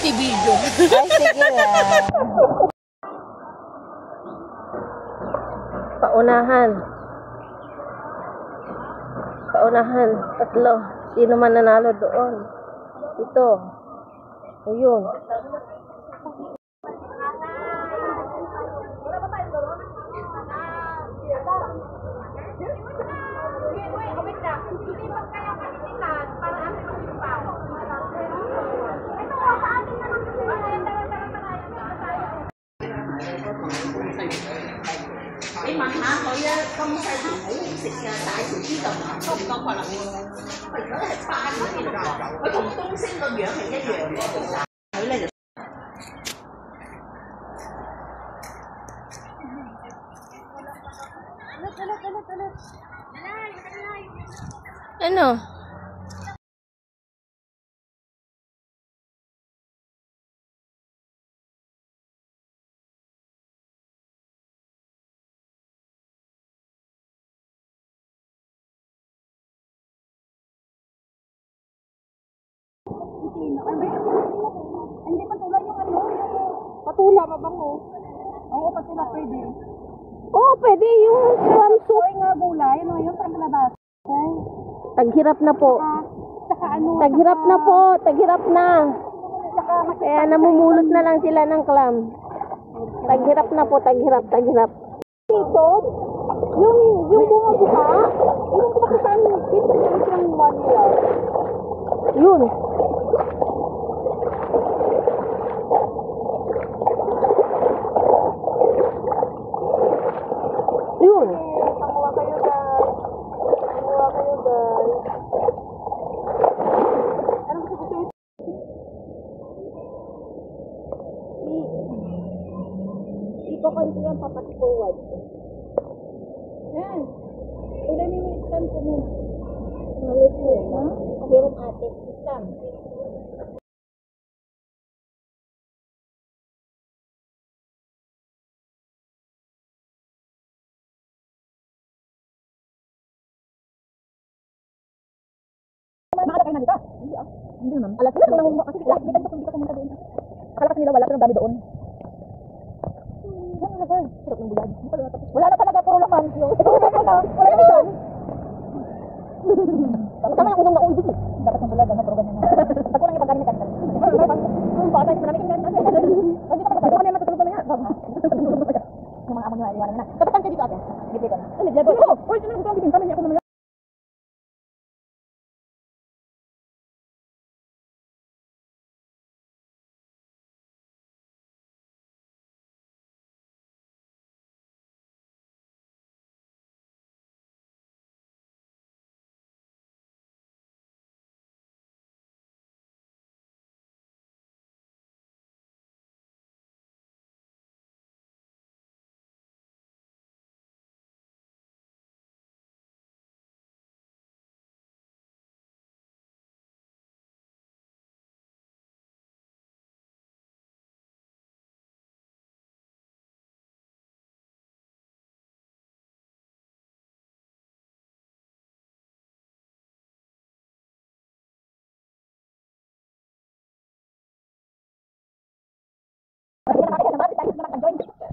Video. Ay, sige lang. Paunahan. Paunahan. Tatlo. Sino man nanalo doon? Ito. Ayun. Mà hả, hồi không sai thì ngủ xịt tại sự chỉ cần không có phải là phải nói là pha nó thì được rồi cùng tung xin con dưỡng thì cái dưỡng thử lên được Ano? Hindi patula yung ano, patula mabango. Oo, patula pwede. Oo, pwede yung swimsuit. Ay nga gulay, ano yung pangkalabas. Taghirap na po. Saka ano, Taghirap na po, taghirap na. saka Kaya namumulot na lang sila ng clam. Taghirap na po, taghirap, taghirap. dito, yung bunga buka, yung kumakasan, dito yung 1 year. Yun. Yun. Panguha kayo guys. Panguha kayo guys. Anong gusto ko Iko-conti yan papat-forward. yan. Ilamin mo istan ko muna. Malis mo, ha? Hirap ate. Isang. Makala kayo na dito? Hindi naman. Alas na kung kasi lakitan ko dito pumunta doon. Akala kasi nila wala pero dami doon. Yan na ba? Sarap ng bulan. Wala na talaga puro laman. Wala na dyan. Tama yung unang nauwi dito. Dapat ng bulan na pero ganyan na. Pag unang ipagaling ka. Baka tayo marami kang ganyan. Hindi ka pa naman matutulog na nga. Yung mga amo niya iwanan na. Dapat ka dito ate. Dito ka na. Ano dyan? Uy, sino ko ang bigyan kami ako naman.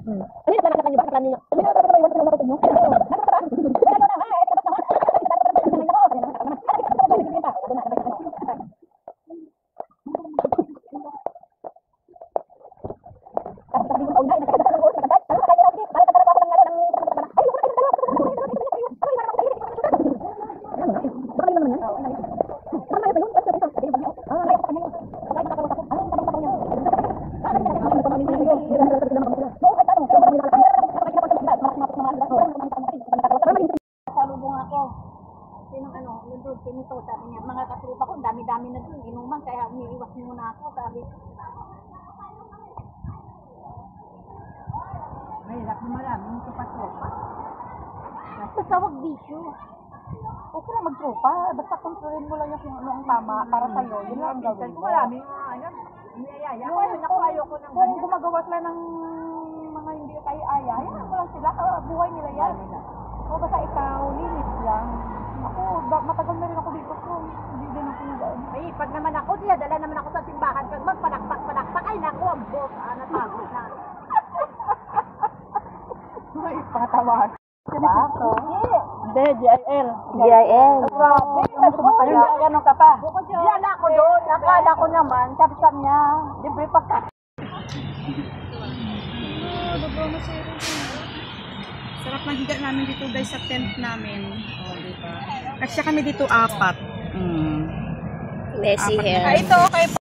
Ano na naman yung bata niyo? Ano na ba yung bata niyo? Pinito, sabi niya, mga katrupa ko, dami-dami na dun, inuman, kaya umiiwas muna ako, sabi. Mahirap na marami, yung tupa-tropa. Basta wag bisyo. Okay lang magtrupa. Basta kontrolin mo lang yung kung ano ang tama para sa'yo. Yun lang ang gawin mo. Marami mga niyayaya. Ayoko ng Kung gumagawa sila ng mga hindi tayo aya, yan mo lang sila. Buhay nila yan. O basta ikaw, limit lang. Ako, matagal na rin ako dito. So, hindi din ako nag-ano. Ay, pag naman ako, dala naman ako sa simbahan. Pag magpanakpak, ay naku, ang boss, natapos na. Ay, pangatawan. Bato? Hindi, GIL. GIL. Grabe, yung ganun ka pa. Diyan ako doon. Akala ko naman, sabi niya, libre pagka. Sarap ng higa namin dito guys sa tent namin. Oh, diba? Kasi kami dito 4. Messy hair. Ito okay.